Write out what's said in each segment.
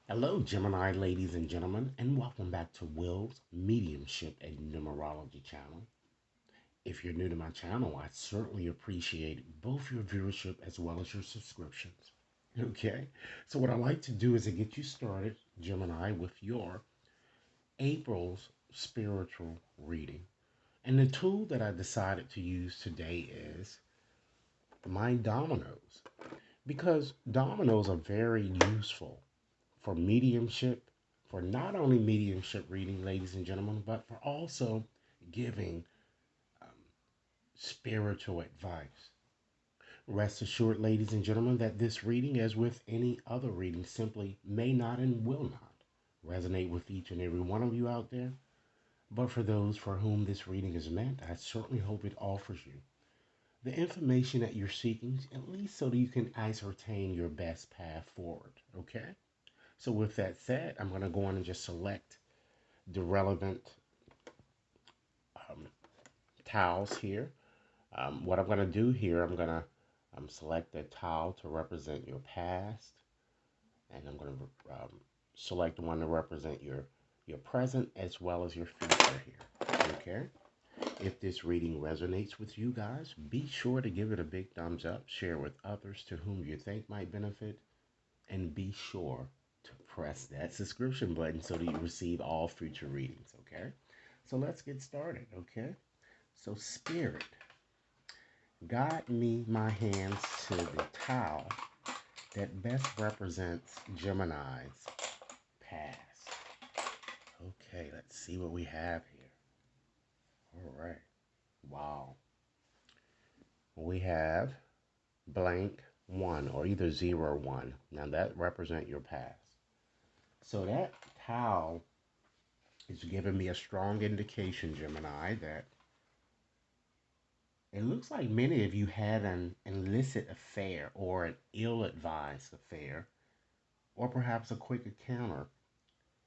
Hello, Gemini ladies and gentlemen, and welcome back to Will's Mediumship and Numerology channel. If you're new to my channel, I certainly appreciate both your viewership as well as your subscriptions. Okay, so what I like to do is to get you started, Gemini, with your April's spiritual reading. And the tool that I decided to use today is my dominoes, because dominoes are very useful for mediumship, for not only mediumship reading, ladies and gentlemen, but for also giving um, spiritual advice. Rest assured, ladies and gentlemen, that this reading, as with any other reading, simply may not and will not resonate with each and every one of you out there. But for those for whom this reading is meant, I certainly hope it offers you the information that you're seeking, at least so that you can ascertain your best path forward. Okay? So, with that said, I'm going to go on and just select the relevant um, tiles here. What I'm going to do here, I'm going to select a tile to represent your past, and I'm going to select the one to represent your present as well as your future here. Okay. If this reading resonates with you guys, be sure to give it a big thumbs up, share with others to whom you think might benefit, and be sure to press that subscription button so that you receive all future readings. Okay. So let's get started. Okay. So, Spirit, guide me my hands to the tile that best represents Gemini's past. Okay, let's see what we have here. All right. Wow. We have blank one or either 0 or 1. Now that represent your past. So that tile is giving me a strong indication, Gemini, that it looks like many of you had an illicit affair or an ill-advised affair, or perhaps a quick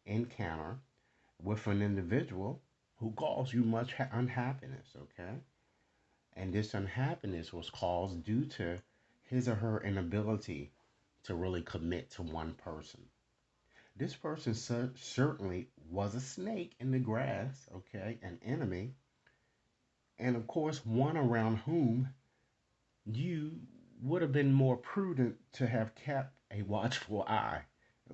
encounter with an individual who caused you much unhappiness, okay? And this unhappiness was caused due to his or her inability to really commit to one person. This person certainly was a snake in the grass, okay, an enemy, and of course, one around whom you would have been more prudent to have kept a watchful eye,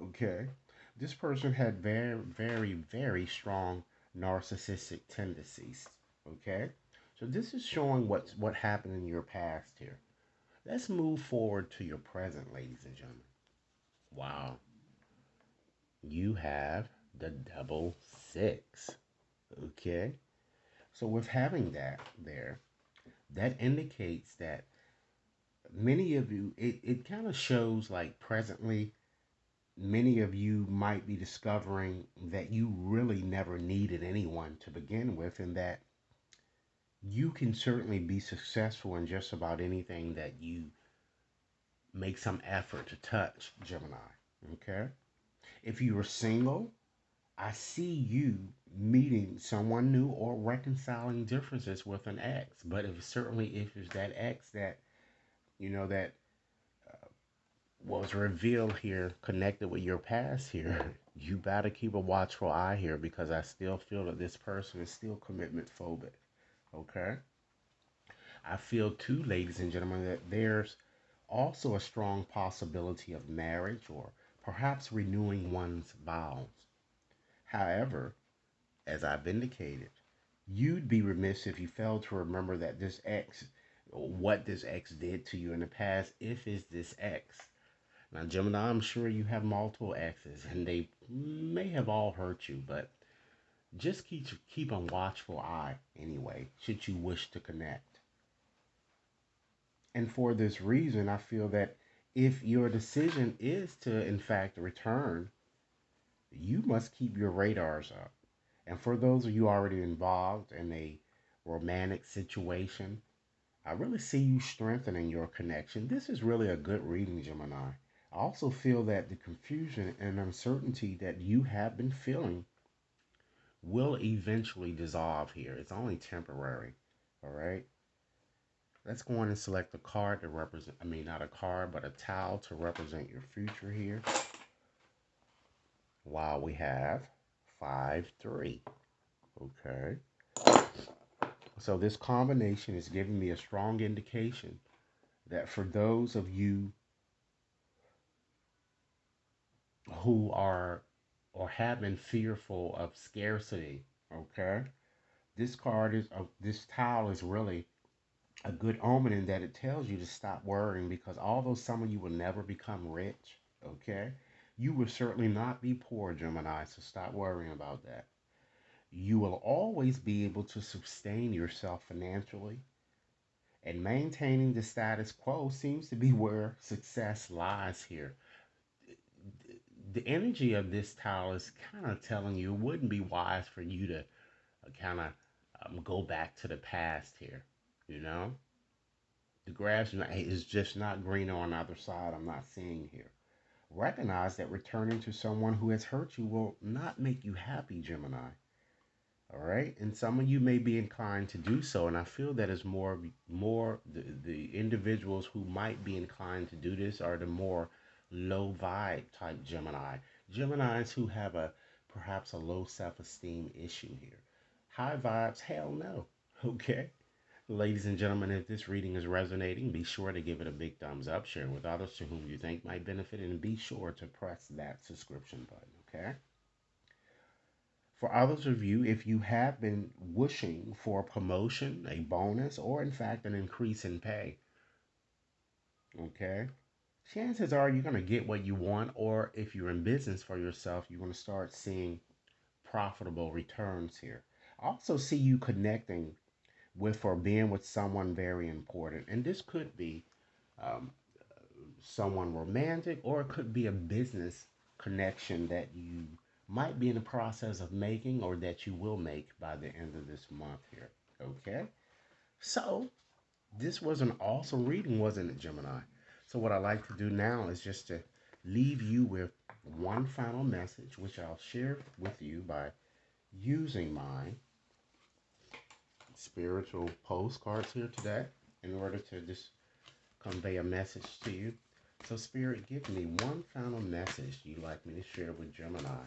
okay? This person had very, very, very strong narcissistic tendencies, okay? So this is showing what happened in your past here. Let's move forward to your present, ladies and gentlemen. Wow, you have the double six, okay? So with having that there, that indicates that many of you, it kind of shows like presently, many of you might be discovering that you really never needed anyone to begin with, and that you can certainly be successful in just about anything that you make some effort to touch, Gemini. Okay? If you are single, I see you meeting someone new or reconciling differences with an ex. But if it's that ex that that was revealed here, connected with your past here, you better keep a watchful eye here because I still feel that this person is still commitment phobic. Okay? I feel too, ladies and gentlemen, that there's also a strong possibility of marriage or perhaps renewing one's vows. However, as I've indicated, you'd be remiss if you failed to remember that what this ex did to you in the past, if it's this ex. Now, Gemini, I'm sure you have multiple exes, and they may have all hurt you, but just keep a watchful eye anyway, should you wish to connect. And for this reason, I feel that if your decision is to, in fact, return, you must keep your radars up. And for those of you already involved in a romantic situation, I really see you strengthening your connection. This is really a good reading, Gemini. I also feel that the confusion and uncertainty that you have been feeling will eventually dissolve here. It's only temporary. All right. Let's go on and select a card to represent, I mean, not a card, but a towel to represent your future here. while we have 5-3. Okay. So this combination is giving me a strong indication that for those of you who are or have been fearful of scarcity, okay, this tile is really a good omen in that it tells you to stop worrying because although some of you will never become rich, okay, you will certainly not be poor, Gemini, so stop worrying about that. You will always be able to sustain yourself financially, and maintaining the status quo seems to be where success lies here. The energy of this tile is kind of telling you it wouldn't be wise for you to kind of go back to the past here. You know, the grass is just not greener on the other side. I'm not seeing here. Recognize that returning to someone who has hurt you will not make you happy, Gemini. All right, and some of you may be inclined to do so, and I feel that is more the individuals who might be inclined to do this are the more low vibe type Geminis who have a perhaps a low self-esteem issue here. High vibes, hell no. Okay, ladies and gentlemen, if this reading is resonating, be sure to give it a big thumbs up, share it with others to whom you think might benefit, and be sure to press that subscription button. Okay. For others of you, if you have been wishing for a promotion, a bonus, or in fact an increase in pay, okay, chances are you're going to get what you want, or if you're in business for yourself, you're going to start seeing profitable returns here. I also see you connecting with or being with someone very important, and this could be um, someone romantic, or it could be a business connection that you might be in the process of making or that you will make by the end of this month here. Okay. So this was an awesome reading, wasn't it, Gemini? So what I like to do now is just to leave you with one final message, which I'll share with you by using my spiritual postcards here today in order to just convey a message to you. So, Spirit, give me one final message you'd like me to share with Gemini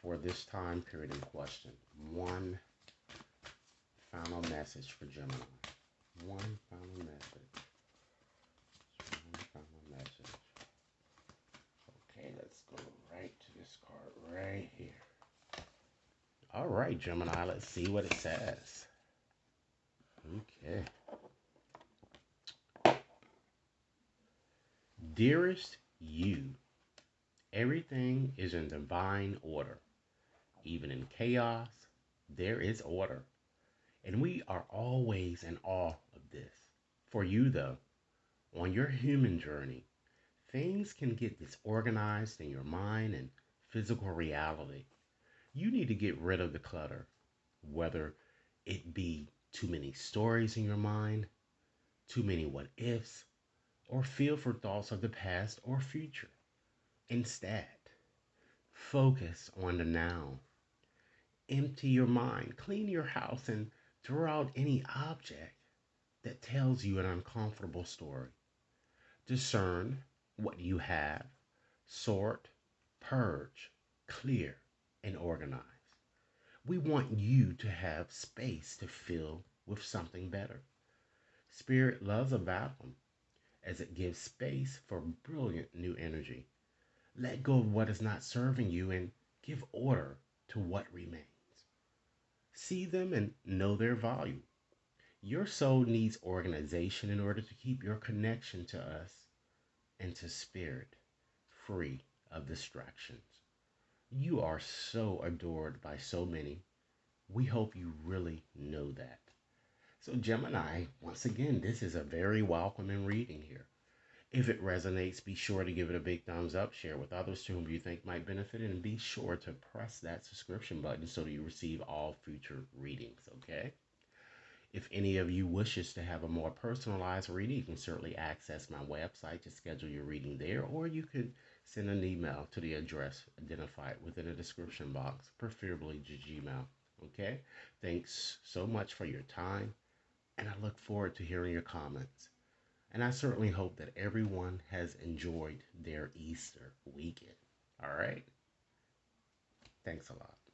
for this time period in question. One final message for Gemini. One final message. One final message. Okay, let's go right to this card right here. All right, Gemini, let's see what it says. Okay. Dearest you, everything is in divine order. Even in chaos, there is order. And we are always in awe of this. For you, though, on your human journey, things can get disorganized in your mind and physical reality. You need to get rid of the clutter, whether it be too many stories in your mind, too many what ifs, or feel for thoughts of the past or future. Instead, focus on the now. Empty your mind, clean your house, and throw out any object that tells you an uncomfortable story. Discern what you have, sort, purge, clear, and organize. We want you to have space to fill with something better. Spirit loves a vacuum as it gives space for brilliant new energy. Let go of what is not serving you and give order to what remains. See them and know their value. Your soul needs organization in order to keep your connection to us and to spirit free of distractions. You are so adored by so many. We hope you really know that. So, Gemini, once again, this is a very welcoming reading here. If it resonates, be sure to give it a big thumbs up, share with others to whom you think might benefit, and be sure to press that subscription button so that you receive all future readings, okay? If any of you wishes to have a more personalized reading, you can certainly access my website to schedule your reading there, or you could send an email to the address identified within the description box, preferably to Gmail. Okay? Thanks so much for your time, and I look forward to hearing your comments. And I certainly hope that everyone has enjoyed their Easter weekend. All right? Thanks a lot.